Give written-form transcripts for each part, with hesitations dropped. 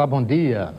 Olá, bom dia.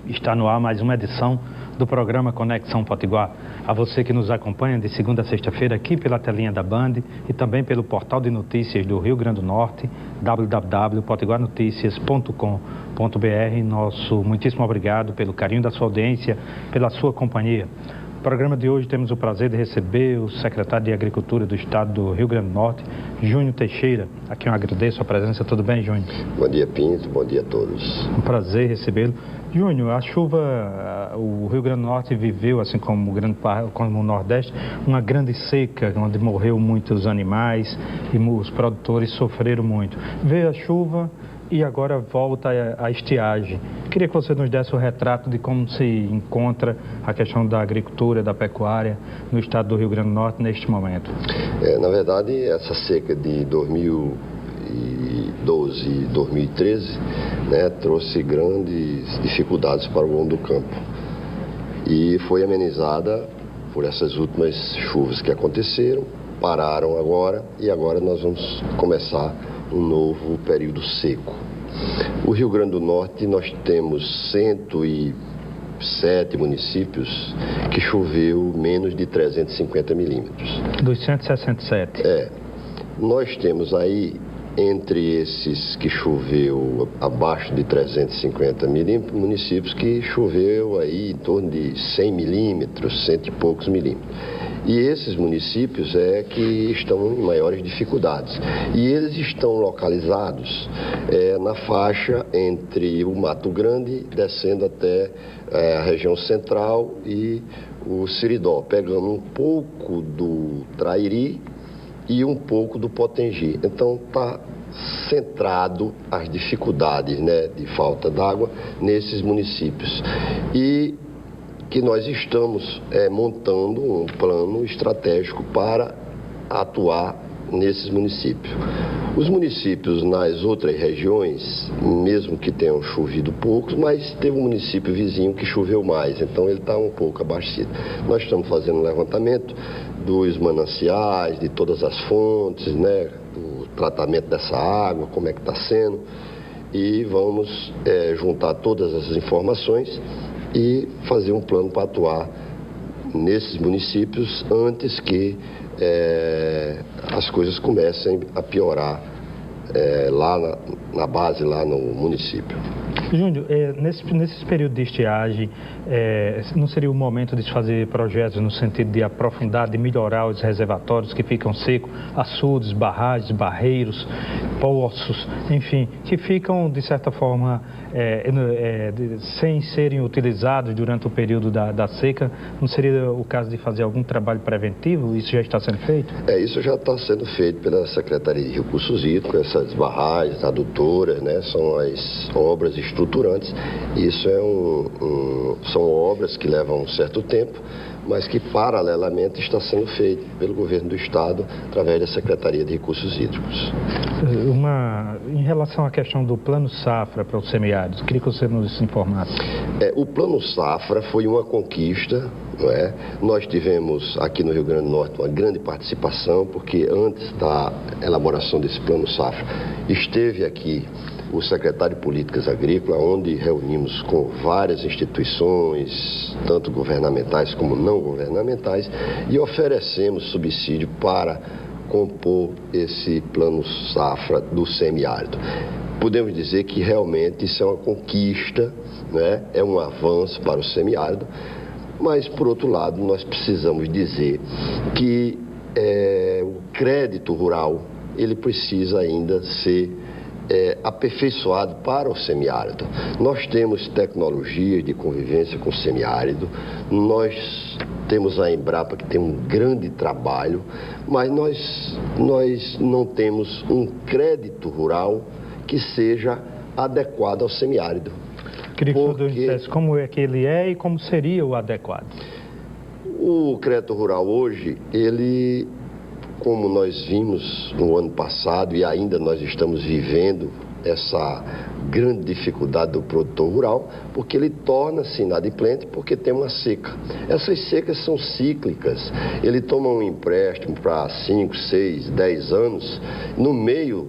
Está no ar mais uma edição do programa Conexão Potiguar. A você que nos acompanha de segunda a sexta-feira aqui pela telinha da Band e também pelo portal de notícias do Rio Grande do Norte, www.potiguarnoticias.com.br. Nosso muitíssimo obrigado pelo carinho da sua audiência, pela sua companhia. No programa de hoje temos o prazer de receber o secretário de Agricultura do Estado do Rio Grande do Norte, Júnior Teixeira. A quem eu agradeço a presença. Tudo bem, Júnior? Bom dia, Pinto. Bom dia a todos. Um prazer recebê-lo. Júnior, a chuva, o Rio Grande do Norte viveu, assim como o Nordeste, uma grande seca, onde morreu muitos animais e os produtores sofreram muito. Veio a chuva e agora volta a estiagem. Queria que você nos desse o retrato de como se encontra a questão da agricultura, da pecuária no estado do Rio Grande do Norte neste momento. Na verdade, essa seca de 2012 e 2013 trouxe grandes dificuldades para o homem do campo. E foi amenizada por essas últimas chuvas que aconteceram, pararam agora e agora nós vamos começar um novo período seco. O Rio Grande do Norte, nós temos 107 municípios que choveu menos de 350 milímetros. Dos 167? Nós temos aí, entre esses que choveu abaixo de 350 milímetros, municípios que choveu aí em torno de 100 milímetros, 100 e poucos milímetros. E esses municípios que estão em maiores dificuldades. E eles estão localizados na faixa entre o Mato Grande, descendo até a região central e o Seridó, pegando um pouco do Trairi e um pouco do Potengi. Então está centrado as dificuldades de falta d'água nesses municípios. E que nós estamos montando um plano estratégico para atuar nesses municípios. Os municípios nas outras regiões, mesmo que tenham chovido poucos, mas teve um município vizinho que choveu mais, então ele está um pouco abastecido. Nós estamos fazendo um levantamento dos mananciais, de todas as fontes, do tratamento dessa água, como é que está sendo, e vamos juntar todas essas informações e fazer um plano para atuar nesses municípios antes que as coisas comecem a piorar lá na base, lá no município. Júnior, nesse período de estiagem, não seria o momento de se fazer projetos no sentido de aprofundar, de melhorar os reservatórios que ficam secos, açudes, barragens, barreiros, poços, enfim, que ficam, de certa forma, sem serem utilizados durante o período da seca? Não seria o caso de fazer algum trabalho preventivo? Isso já está sendo feito? Isso já está sendo feito pela Secretaria de Recursos Hídricos, essas barragens, adutoras, são as obras estruturantes. Isso são obras que levam um certo tempo, mas que paralelamente está sendo feito pelo governo do estado através da Secretaria de Recursos Hídricos. Em relação à questão do Plano Safra para os semiáridos, queria que você nos informasse. O Plano Safra foi uma conquista, Nós tivemos aqui no Rio Grande do Norte uma grande participação, porque antes da elaboração desse Plano Safra esteve aqui o secretário de Políticas Agrícolas, onde reunimos com várias instituições, tanto governamentais como não governamentais, e oferecemos subsídio para compor esse Plano Safra do semiárido. Podemos dizer que realmente isso é uma conquista, é um avanço para o semiárido, mas, por outro lado, nós precisamos dizer que o crédito rural ele precisa ainda ser aperfeiçoado para o semiárido. Nós temos tecnologias de convivência com o semiárido, nós temos a Embrapa que tem um grande trabalho, mas nós não temos um crédito rural que seja adequado ao semiárido. Queria que o senhor dissesse como é que ele é e como seria o adequado. O crédito rural hoje, ele, como nós vimos no ano passado e ainda nós estamos vivendo essa grande dificuldade do produtor rural, porque ele torna-se inadimplente porque tem uma seca. Essas secas são cíclicas. Ele toma um empréstimo para 5, 6, 10 anos, no meio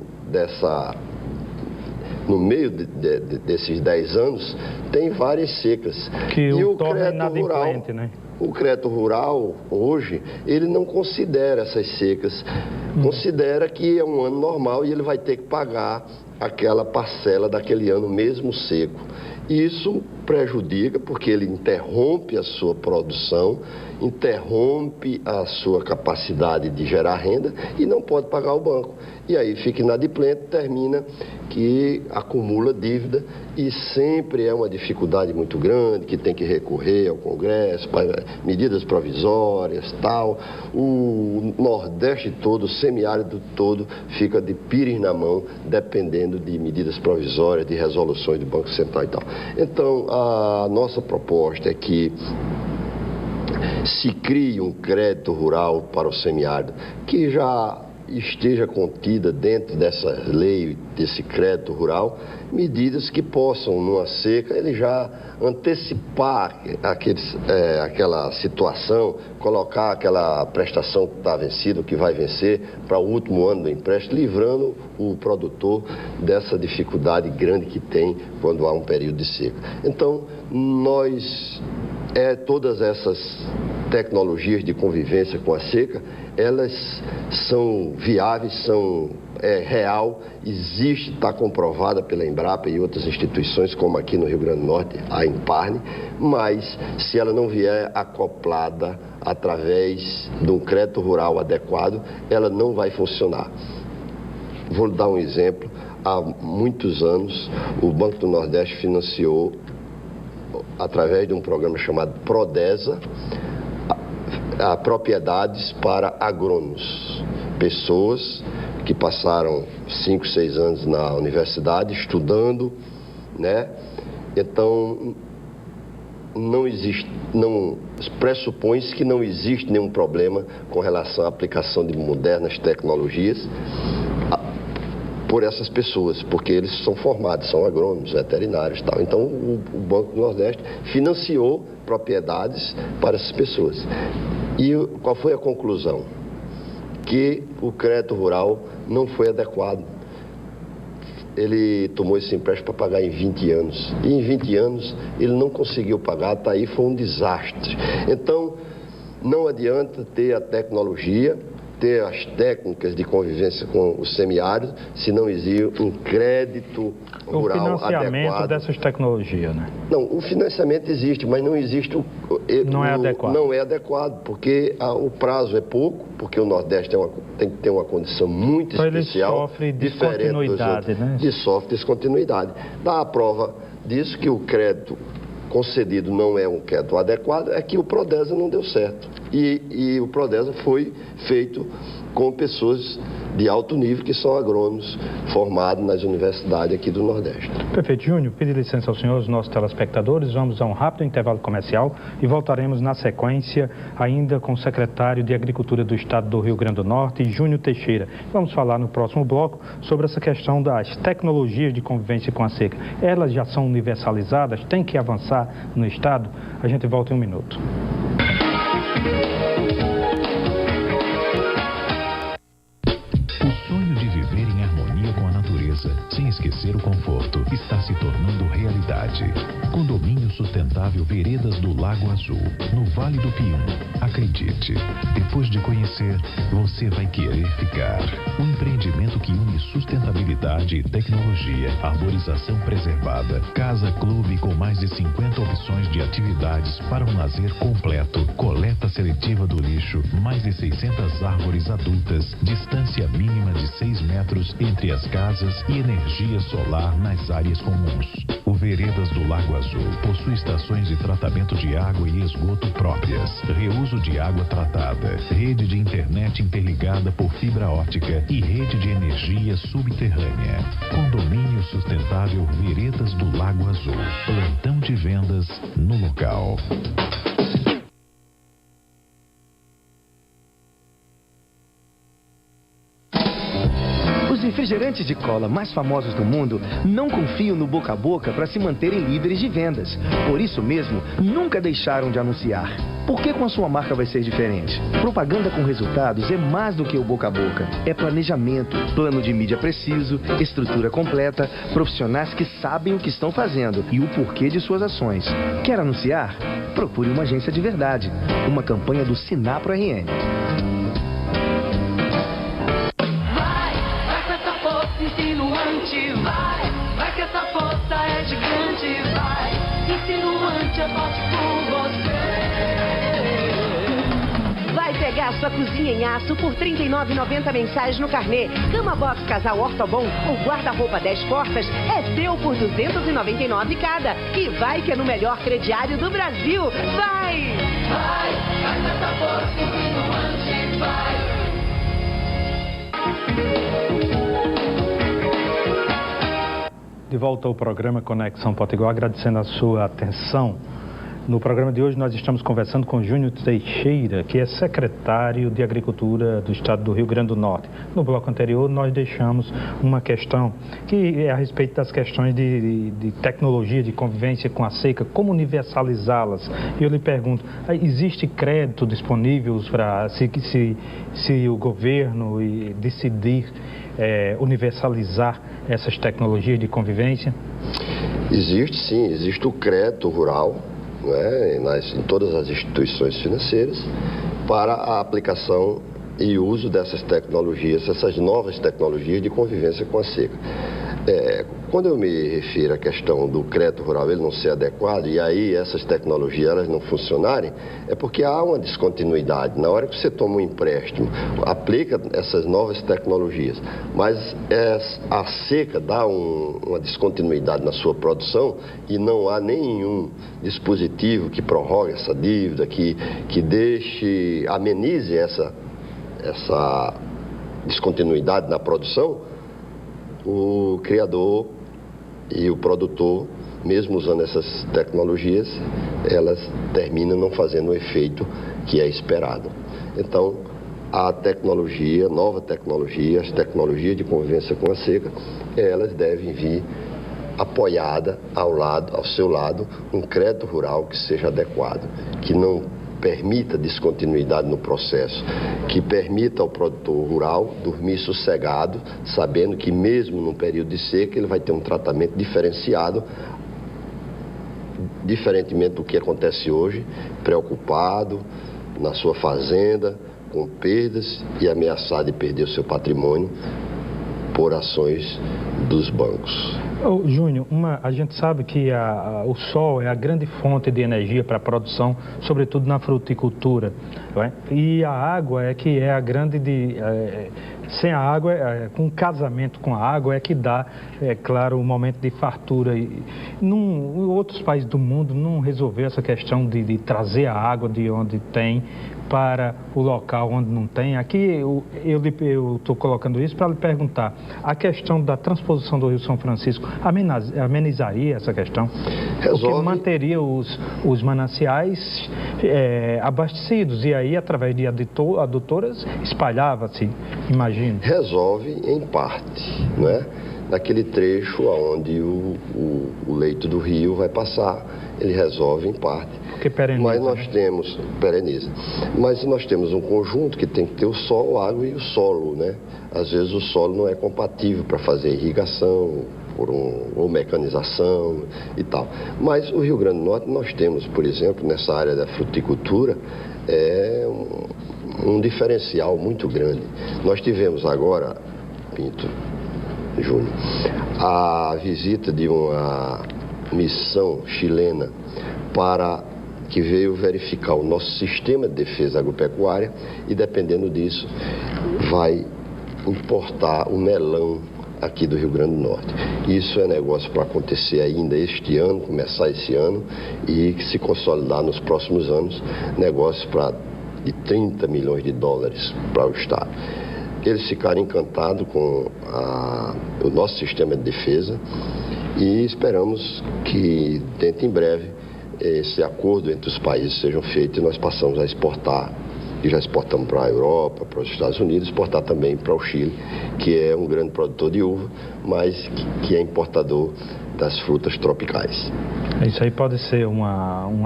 no meio desses 10 anos, tem várias secas. Que e o torna inadimplente, né? O crédito rural, hoje, ele não considera essas secas. Considera que é um ano normal e ele vai ter que pagar aquela parcela daquele ano mesmo seco. Isso prejudica porque ele interrompe a sua produção, interrompe a sua capacidade de gerar renda e não pode pagar o banco. E aí fica inadimplente, termina que acumula dívida e sempre é uma dificuldade muito grande, que tem que recorrer ao Congresso para medidas provisórias, tal. O Nordeste todo, o semiárido todo, fica de pires na mão, dependendo de medidas provisórias, de resoluções do Banco Central e tal. Então, a nossa proposta é que se crie um crédito rural para o semiárido, que já esteja contida dentro dessa lei, desse crédito rural, medidas que possam, numa seca, ele já antecipar aquela situação, colocar aquela prestação que está vencida, que vai vencer, para o último ano do empréstimo, livrando o produtor dessa dificuldade grande que tem quando há um período de seca. Então, todas essas tecnologias de convivência com a seca, elas são viáveis, são real, existe, está comprovada pela Embrapa e outras instituições, como aqui no Rio Grande do Norte, a Imparne, mas se ela não vier acoplada através de um crédito rural adequado, ela não vai funcionar. Vou dar um exemplo. Há muitos anos, o Banco do Nordeste financiou, através de um programa chamado Prodesa, propriedades para agrônomos, pessoas que passaram 5, 6 anos na universidade estudando, né? Então, pressupõe-se que não existe nenhum problema com relação à aplicação de modernas tecnologias por essas pessoas, porque eles são formados, são agrônomos, veterinários e tal. Então, o Banco do Nordeste financiou propriedades para essas pessoas. E qual foi a conclusão? Que o crédito rural não foi adequado. Ele tomou esse empréstimo para pagar em 20 anos. E em 20 anos ele não conseguiu pagar, tá aí, foi um desastre. Então, não adianta ter a tecnologia, ter as técnicas de convivência com o semiárido, se não existe um crédito rural adequado. O financiamento dessas tecnologias, né? Não, o financiamento existe, mas não existe não é adequado. Não é adequado, porque o prazo é pouco, porque o Nordeste tem que ter uma condição muito especial. Ele sofre descontinuidade, né? Sofre descontinuidade. Dá a prova disso que o crédito concedido não é um crédito adequado, é que o Prodesa não deu certo. E o Prodesa foi feito com pessoas de alto nível, que são agrônomos formados nas universidades aqui do Nordeste. Prefeito Júnior, pedir licença ao senhor, aos nossos telespectadores, vamos a um rápido intervalo comercial e voltaremos na sequência ainda com o secretário de Agricultura do Estado do Rio Grande do Norte, Júnior Teixeira. Vamos falar no próximo bloco sobre essa questão das tecnologias de convivência com a seca. Elas já são universalizadas, tem que avançar no Estado? A gente volta em um minuto. Sem esquecer o conforto, está se tornando realidade. Condomínio Sustentável Veredas do Lago Azul, no Vale do Pium. Acredite, depois de conhecer, você vai querer ficar. Um empreendimento que une sustentabilidade e tecnologia, arborização preservada, casa-clube com mais de 50 opções de atividades para um lazer completo, coleta seletiva do lixo, mais de 600 árvores adultas, distância mínima de 6 metros entre as casas e energia solar nas áreas comuns. O Veredas do Lago Azul possui estações de tratamento de água e esgoto próprias, reuso de água tratada, rede de internet interligada por fibra ótica e rede de energia subterrânea. Condomínio Sustentável Veredas do Lago Azul. Plantão de vendas no local. Os refrigerantes de cola mais famosos do mundo não confiam no boca a boca para se manterem líderes de vendas. Por isso mesmo, nunca deixaram de anunciar. Por que com a sua marca vai ser diferente? Propaganda com resultados é mais do que o boca a boca. É planejamento, plano de mídia preciso, estrutura completa, profissionais que sabem o que estão fazendo e o porquê de suas ações. Quer anunciar? Procure uma agência de verdade. Uma campanha do Sinapro RN. Vai com essa força insinuante, vai que essa força é gigante, vai, insinuante é forte por você. Vai pegar sua cozinha em aço por R$ 39,90 mensais no carnê. Cama box casal Ortobon ou guarda-roupa 10 portas é seu por R$ 299 cada. E vai que é no melhor crediário do Brasil. Vai! Vai com essa força insinuante, vai. De volta ao programa Conexão Potiguar, agradecendo a sua atenção. No programa de hoje nós estamos conversando com Júnior Teixeira, que é secretário de Agricultura do Estado do Rio Grande do Norte. No bloco anterior nós deixamos uma questão que é a respeito das questões de tecnologia, de convivência com a seca, como universalizá-las. E eu lhe pergunto, existe crédito disponível para se o governo decidir universalizar essas tecnologias de convivência? Existe sim, existe o crédito rural, em todas as instituições financeiras, para a aplicação e uso dessas tecnologias, essas novas tecnologias de convivência com a seca. Quando eu me refiro à questão do crédito rural ele não ser adequado e aí essas tecnologias elas não funcionarem, é porque há uma descontinuidade. Na hora que você toma um empréstimo, aplica essas novas tecnologias, mas a seca dá uma descontinuidade na sua produção e não há nenhum dispositivo que prorrogue essa dívida, que amenize essa descontinuidade na produção. O criador e o produtor, mesmo usando essas tecnologias, elas terminam não fazendo o efeito que é esperado. Então, a tecnologia, nova tecnologia, as tecnologias de convivência com a seca, elas devem vir apoiada ao seu lado, um crédito rural que seja adequado, que não permita descontinuidade no processo, que permita ao produtor rural dormir sossegado, sabendo que mesmo num período de seca ele vai ter um tratamento diferenciado, diferentemente do que acontece hoje, preocupado na sua fazenda, com perdas e ameaçado de perder o seu patrimônio por ações dos bancos. Júnior, a gente sabe que o sol é a grande fonte de energia para a produção, sobretudo na fruticultura, não é? E a água é que é a grande sem a água, com o casamento com a água é que dá, claro, o momento de fartura. Outros países do mundo não resolveram essa questão de trazer a água de onde tem para o local onde não tem. Aqui eu estou colocando isso para lhe perguntar, a questão da transposição do Rio São Francisco amenizaria essa questão? Resolve. Porque manteria os mananciais abastecidos e aí, através de adutoras, espalhava-se, imagino. Resolve em parte, não é? Naquele trecho onde o leito do rio vai passar, ele resolve em parte. Porque pereniza. Mas nós temos um conjunto que tem que ter o solo, a água e o solo, né? Às vezes o solo não é compatível para fazer irrigação, ou mecanização e tal. Mas o Rio Grande do Norte nós temos, por exemplo, nessa área da fruticultura, um diferencial muito grande. Nós tivemos agora, Pinto, Júnior, a visita de uma missão chilena que veio verificar o nosso sistema de defesa agropecuária e, dependendo disso, vai importar o melão aqui do Rio Grande do Norte. Isso é negócio para acontecer ainda este ano, começar esse ano e se consolidar nos próximos anos, negócio de 30 milhões de dólares para o Estado. Eles ficaram encantados com o nosso sistema de defesa e esperamos que, dentro em breve, esse acordo entre os países seja feito e nós passamos a exportar, e já exportamos para a Europa, para os Estados Unidos, exportar também para o Chile, que é um grande produtor de uva, mas que é importador das frutas tropicais. Isso aí pode ser um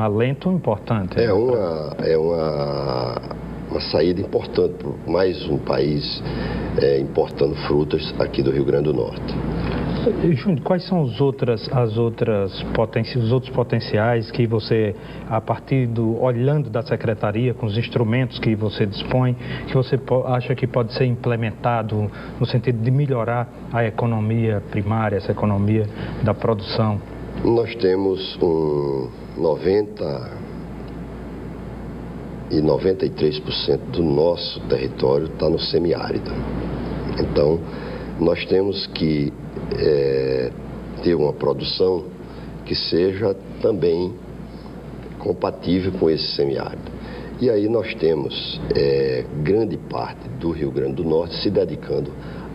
alento importante. É uma saída importante para mais um país importando frutas aqui do Rio Grande do Norte. Júnior, quais são os outros potenciais que você, olhando da Secretaria, com os instrumentos que você dispõe, que você acha que pode ser implementado no sentido de melhorar a economia primária, essa economia da produção? Nós temos 93% do nosso território está no semiárido. Então, nós temos que ter uma produção que seja também compatível com esse semiárido. E aí nós temos grande parte do Rio Grande do Norte se dedicando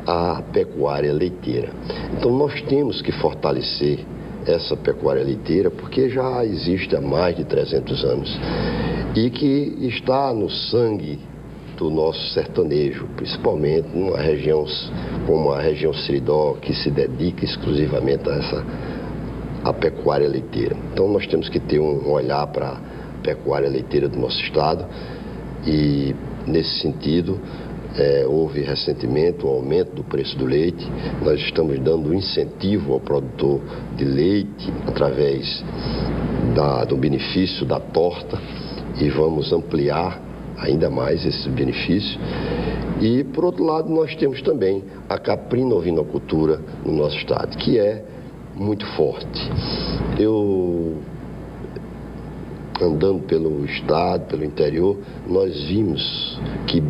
à pecuária leiteira. Então nós temos que fortalecer essa pecuária leiteira porque já existe há mais de 300 anos e que está no sangue do nosso sertanejo, principalmente numa região como a região Seridó, que se dedica exclusivamente à pecuária leiteira. Então nós temos que ter um olhar para a pecuária leiteira do nosso estado e, nesse sentido, houve recentemente um aumento do preço do leite. Nós estamos dando incentivo ao produtor de leite através do benefício da torta e vamos ampliar ainda mais esse benefício. E, por outro lado, nós temos também a caprino-ovinocultura no nosso estado, que é muito forte. Eu, andando pelo estado, pelo interior, nós vimos que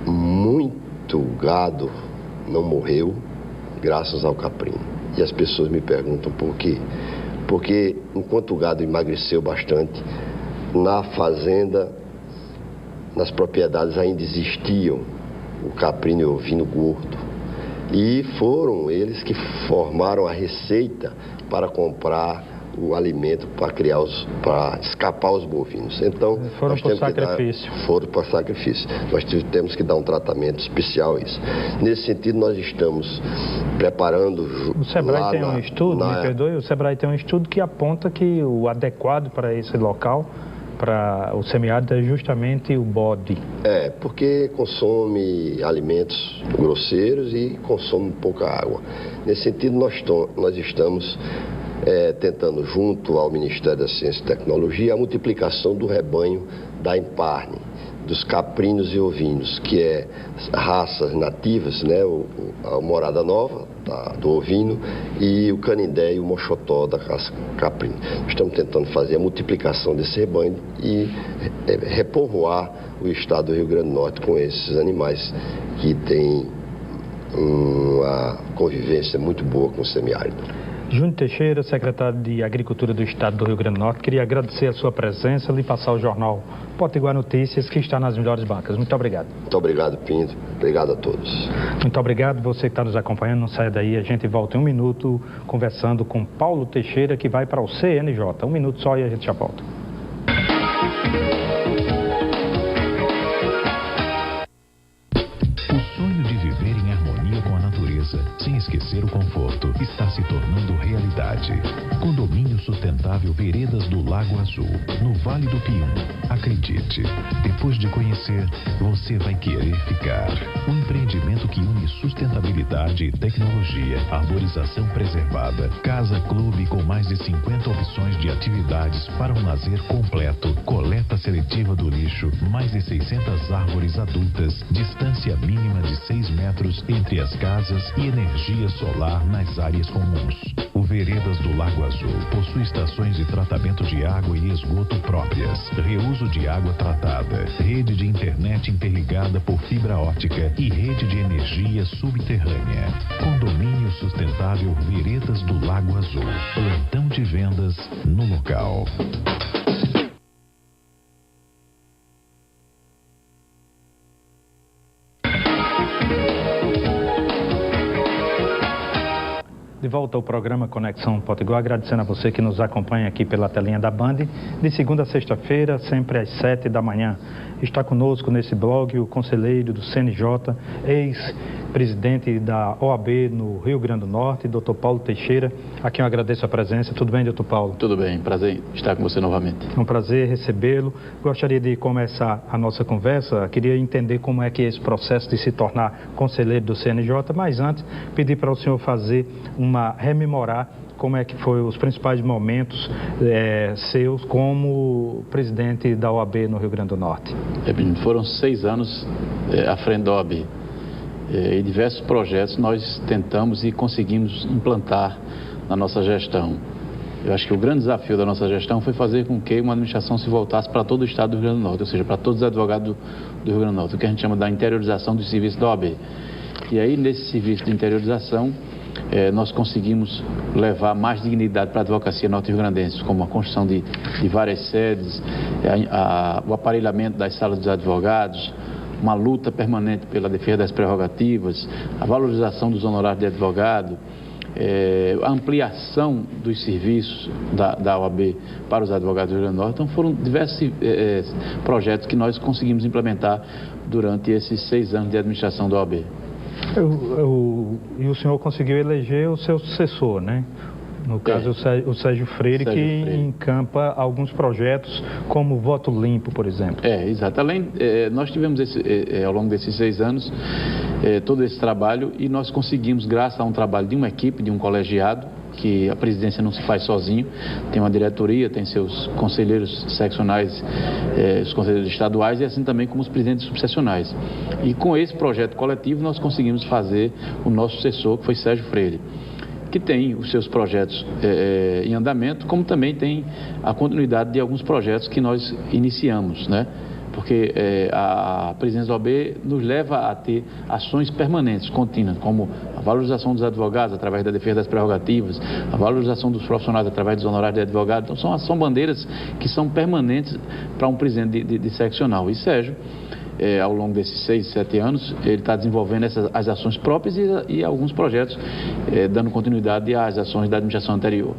muito gado não morreu graças ao caprino. E as pessoas me perguntam por quê? Porque enquanto o gado emagreceu bastante, na fazenda, nas propriedades ainda existiam o caprino e o ovino gordo. E foram eles que formaram a receita para comprar o alimento para escapar os bovinos. Então, foram por sacrifício. Foram por sacrifício. Nós temos que dar um tratamento especial a isso. Nesse sentido, nós estamos preparando... O Sebrae tem um estudo, me perdoe, o Sebrae tem um estudo que aponta que o adequado para esse local, para o semiárido, é justamente o bode. Porque consome alimentos grosseiros e consome pouca água. Nesse sentido, nós estamos tentando, junto ao Ministério da Ciência e Tecnologia, a multiplicação do rebanho da Emparne, dos caprinos e ovinos, que é raças nativas, né? A morada nova do ovino e o canindé e o mochotó da raça caprino. Estamos tentando fazer a multiplicação desse rebanho e repovoar o estado do Rio Grande do Norte com esses animais que têm uma convivência muito boa com o semiárido. Júnior Teixeira, secretário de Agricultura do Estado do Rio Grande do Norte, queria agradecer a sua presença e lhe passar o jornal Potiguar Notícias, que está nas melhores bancas. Muito obrigado. Muito obrigado, Pinto. Obrigado a todos. Muito obrigado. Você que está nos acompanhando, não saia daí. A gente volta em um minuto conversando com Paulo Teixeira, que vai para o CNJ. Um minuto só e a gente já volta. Sem esquecer o conforto, está se tornando realidade. Condomínio Sustentável Veredas do Lago Azul, no Vale do Pium. Acredite, depois de conhecer, você vai querer ficar. Um empreendimento que une sustentabilidade e tecnologia, arborização preservada, casa-clube com mais de 50 opções de atividades para um lazer completo, coleta seletiva do lixo, mais de 600 árvores adultas, distância mínima de 6 metros entre as casas e energia solar nas áreas comuns. O Veredas do Lago Azul possui estações de tratamento de água e esgoto próprias, reuso de água tratada, rede de internet interligada por fibra ótica e rede de energia subterrânea. Condomínio Sustentável Veredas do Lago Azul. Plantão de vendas no local. De de volta ao programa Conexão Potiguar, agradecendo a você que nos acompanha aqui pela telinha da Band, de segunda a sexta-feira, sempre às 7 da manhã. Está conosco nesse blog o conselheiro do CNJ, ex-presidente da OAB no Rio Grande do Norte, Dr. Paulo Teixeira, a quem eu agradeço a presença. Tudo bem, Dr. Paulo? Tudo bem, prazer estar com você novamente. É um prazer recebê-lo. Gostaria de começar a nossa conversa, queria entender como é que é esse processo de se tornar conselheiro do CNJ, mas antes pedir para o senhor rememorar como é que foi os principais momentos seus como presidente da OAB no Rio Grande do Norte. Foram 6 anos à frente da OAB. E diversos projetos nós tentamos e conseguimos implantar na nossa gestão. Eu acho que o grande desafio da nossa gestão foi fazer com que uma administração se voltasse para todo o estado do Rio Grande do Norte, ou seja, para todos os advogados do Rio Grande do Norte, o que a gente chama da interiorização do serviço da OAB. E aí, nesse serviço de interiorização, nós conseguimos levar mais dignidade para a advocacia norte-rio-grandense, como a construção de várias sedes, o aparelhamento das salas dos advogados, uma luta permanente pela defesa das prerrogativas, a valorização dos honorários de advogado, a ampliação dos serviços da OAB para os advogados do Rio Grande do Norte. Então foram diversos projetos que nós conseguimos implementar durante esses 6 anos de administração da OAB. E o senhor conseguiu eleger o seu sucessor, né? No caso, o Sérgio Freire, encampa alguns projetos, como o Voto Limpo, por exemplo. Exato. Nós tivemos, ao longo desses 6 anos, todo esse trabalho, e nós conseguimos, graças a um trabalho de uma equipe, de um colegiado, que a presidência não se faz sozinho, tem uma diretoria, tem seus conselheiros seccionais, os conselheiros estaduais, e assim também como os presidentes subseccionais. E com esse projeto coletivo nós conseguimos fazer o nosso sucessor, que foi Sérgio Freire, que tem os seus projetos em andamento, como também tem a continuidade de alguns projetos que nós iniciamos, né? Porque a presidência da OAB nos leva a ter ações permanentes, contínuas, como a valorização dos advogados através da defesa das prerrogativas, a valorização dos profissionais através dos honorários de advogado. Então são bandeiras que são permanentes para um presidente de seccional. E Sérgio, ao longo desses 6, 7 anos, ele está desenvolvendo as ações próprias e alguns projetos, dando continuidade às ações da administração anterior.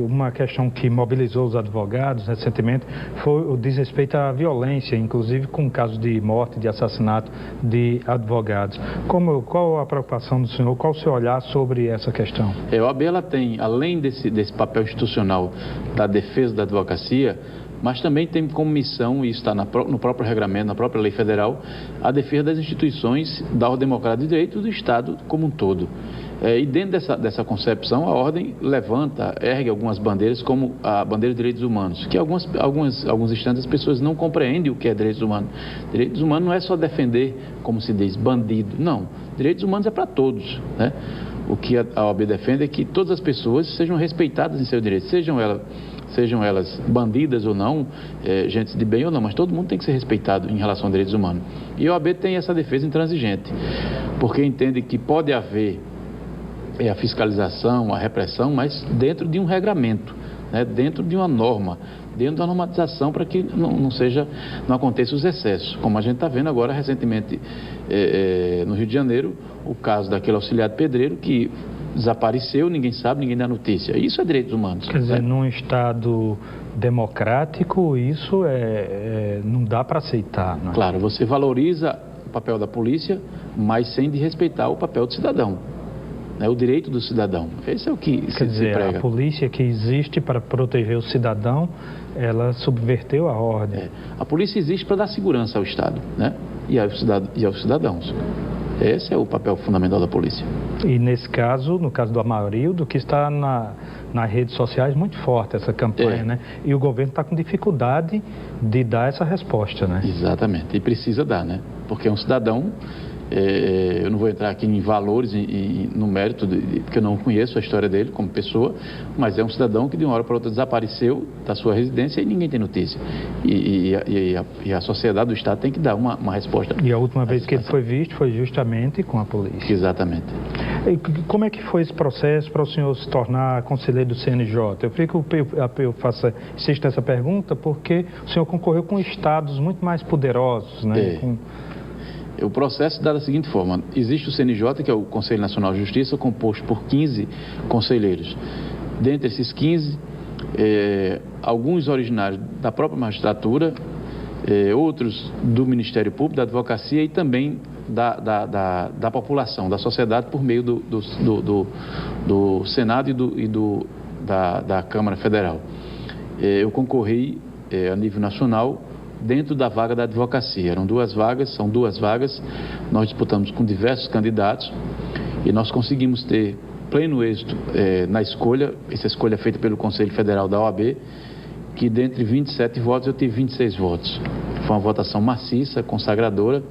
Uma questão que mobilizou os advogados recentemente foi o desrespeito à violência, inclusive com casos de morte, de assassinato de advogados. Qual a preocupação do senhor, qual o seu olhar sobre essa questão? A OAB ela tem, além desse papel institucional da defesa da advocacia, mas também tem como missão, e isso está no próprio regramento, na própria lei federal, a defesa das instituições da ordem democrática de direito do Estado como um todo. E dentro dessa concepção, a ordem ergue algumas bandeiras, como a bandeira de direitos humanos, que alguns instantes as pessoas não compreendem o que é direitos humanos. Direitos humanos não é só defender, como se diz, bandido, não. Direitos humanos é para todos, né? O que a OAB defende é que todas as pessoas sejam respeitadas em seus direitos, sejam elas bandidas ou não, gente de bem ou não, mas todo mundo tem que ser respeitado em relação a direitos humanos. E a OAB tem essa defesa intransigente, porque entende que pode haver a fiscalização, a repressão, mas dentro de um regramento, né? Dentro de uma norma, dentro da normatização, para que não aconteça os excessos. Como a gente está vendo agora recentemente no Rio de Janeiro, o caso daquele auxiliar de pedreiro que desapareceu, ninguém sabe, ninguém dá notícia. Isso é direitos humanos. Quer dizer, num Estado democrático, isso não dá para aceitar, não é? Claro, você valoriza o papel da polícia, mas sem desrespeitar o papel do cidadão, né? O direito do cidadão. Esse é o que Quer dizer, se prega. A polícia que existe para proteger o cidadão, ela subverteu a ordem. A polícia existe para dar segurança ao Estado, né? E aos cidadãos. Esse é o papel fundamental da polícia. E nesse caso, no caso do Amarildo, que está nas redes sociais muito forte essa campanha, né? E o governo está com dificuldade de dar essa resposta, né? Exatamente, e precisa dar, né? Porque é um cidadão, eu não vou entrar aqui em valores e no mérito, porque eu não conheço a história dele como pessoa, mas é um cidadão que de uma hora para outra desapareceu da sua residência e ninguém tem notícia. E a sociedade do Estado tem que dar uma resposta. E a última vez que ele foi visto foi justamente com a polícia. Exatamente. E como é que foi esse processo para o senhor se tornar conselheiro do CNJ? Eu insisto nessa pergunta porque o senhor concorreu com estados muito mais poderosos, né? O processo dá da seguinte forma: existe o CNJ, que é o Conselho Nacional de Justiça, composto por 15 conselheiros. Dentre esses 15, alguns originários da própria magistratura, outros do Ministério Público, da Advocacia e também da população, da sociedade, por meio do Senado e da Câmara Federal. Eu concorri a nível nacional dentro da vaga da advocacia. São duas vagas, nós disputamos com diversos candidatos e nós conseguimos ter pleno êxito na escolha. Essa escolha é feita pelo Conselho Federal da OAB, que dentre 27 votos eu tive 26 votos. Foi uma votação maciça, consagradora,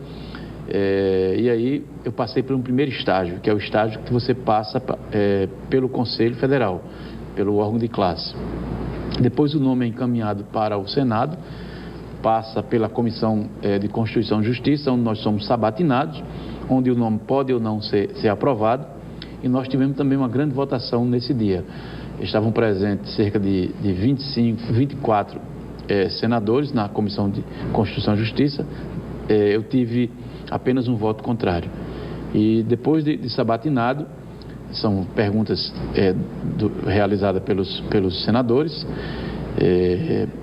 e aí eu passei por um primeiro estágio, que é o estágio que você passa pelo Conselho Federal, pelo órgão de classe. Depois o nome é encaminhado para o Senado, passa pela Comissão de Constituição e Justiça, onde nós somos sabatinados, onde o nome pode ou não ser aprovado, e nós tivemos também uma grande votação nesse dia. Estavam presentes cerca de 24 senadores na Comissão de Constituição e Justiça. Eu tive apenas um voto contrário. E depois de sabatinado, são perguntas realizadas pelos senadores,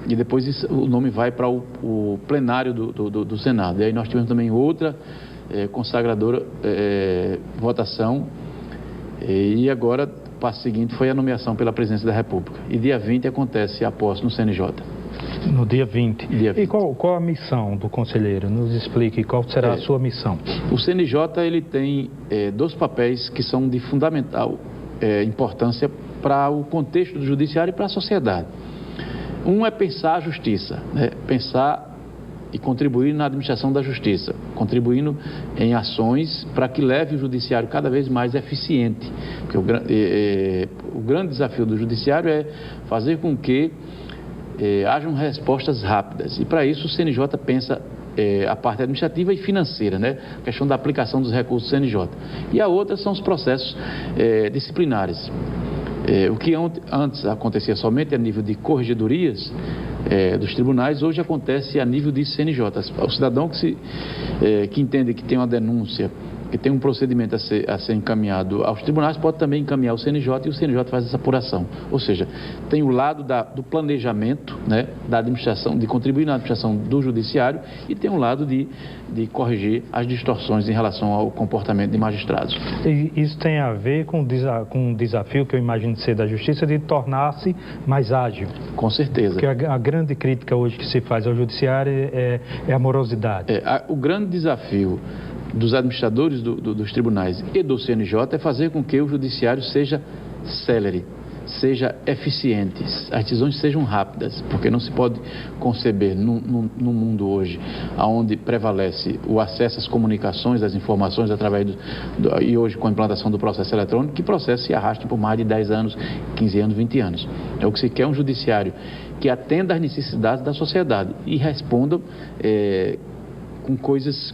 e depois o nome vai para o plenário do Senado. E aí nós tivemos também outra consagradora votação, e agora o passo seguinte foi a nomeação pela Presidência da República. E dia 20 acontece a posse no CNJ. No dia 20. E qual a missão do conselheiro? Nos explique qual será a sua missão. O CNJ ele tem dois papéis que são de fundamental importância para o contexto do judiciário e para a sociedade. Um é pensar a justiça, né? Pensar e contribuir na administração da justiça, contribuindo em ações para que leve o judiciário cada vez mais eficiente. Porque o grande desafio do judiciário é fazer com que hajam respostas rápidas. E para isso o CNJ pensa a parte administrativa e financeira, né? A questão da aplicação dos recursos do CNJ. E a outra são os processos disciplinares. O que antes acontecia somente a nível de corregedorias dos tribunais, hoje acontece a nível de CNJ. O cidadão que entende que tem uma denúncia, que tem um procedimento a ser encaminhado aos tribunais, pode também encaminhar ao CNJ e o CNJ faz essa apuração. Ou seja, tem o lado do planejamento, né, da administração, de contribuir na administração do judiciário, e tem um lado de corrigir as distorções em relação ao comportamento de magistrados. E isso tem a ver com um desafio que eu imagino ser da justiça, de tornar-se mais ágil. Com certeza. Porque a grande crítica hoje que se faz ao judiciário é a morosidade. O grande desafio dos administradores dos tribunais e do CNJ é fazer com que o judiciário seja célere, seja eficiente, as decisões sejam rápidas, porque não se pode conceber no mundo hoje, onde prevalece o acesso às comunicações, às informações através e hoje com a implantação do processo eletrônico, que processos se arrastem por mais de 10 anos, 15 anos, 20 anos. O que se quer é um judiciário que atenda às necessidades da sociedade e responda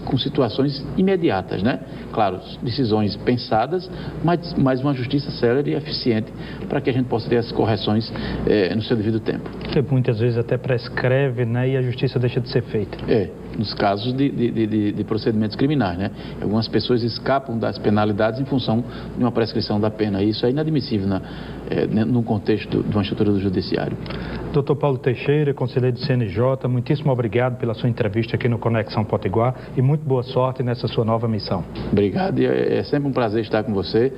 com situações imediatas, né? Claro, decisões pensadas, mas uma justiça célere e eficiente para que a gente possa ter as correções no seu devido tempo. Você muitas vezes até prescreve, né? E a justiça deixa de ser feita. Nos casos de procedimentos criminais, né? Algumas pessoas escapam das penalidades em função de uma prescrição da pena. E isso é inadmissível no contexto de uma estrutura do judiciário. Dr. Paulo Teixeira, conselheiro do CNJ, muitíssimo obrigado pela sua entrevista aqui no Conexão Potiguar e muito boa sorte nessa sua nova missão. Obrigado, e é sempre um prazer estar com você,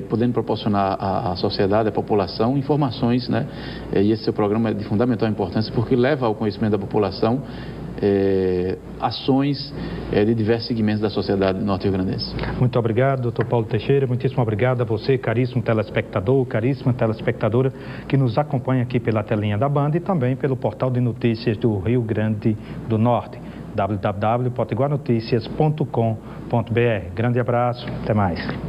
podendo proporcionar à sociedade, à população, informações, né? E esse seu programa é de fundamental importância porque leva ao conhecimento da população ações de diversos segmentos da sociedade norte-riograndense. Muito obrigado, Dr. Paulo Teixeira. Muitíssimo obrigado a você, caríssimo telespectador, caríssima telespectadora, que nos acompanha aqui pela telinha da Band e também pelo portal de notícias do Rio Grande do Norte, www.potiguarnoticias.com.br. Grande abraço, até mais.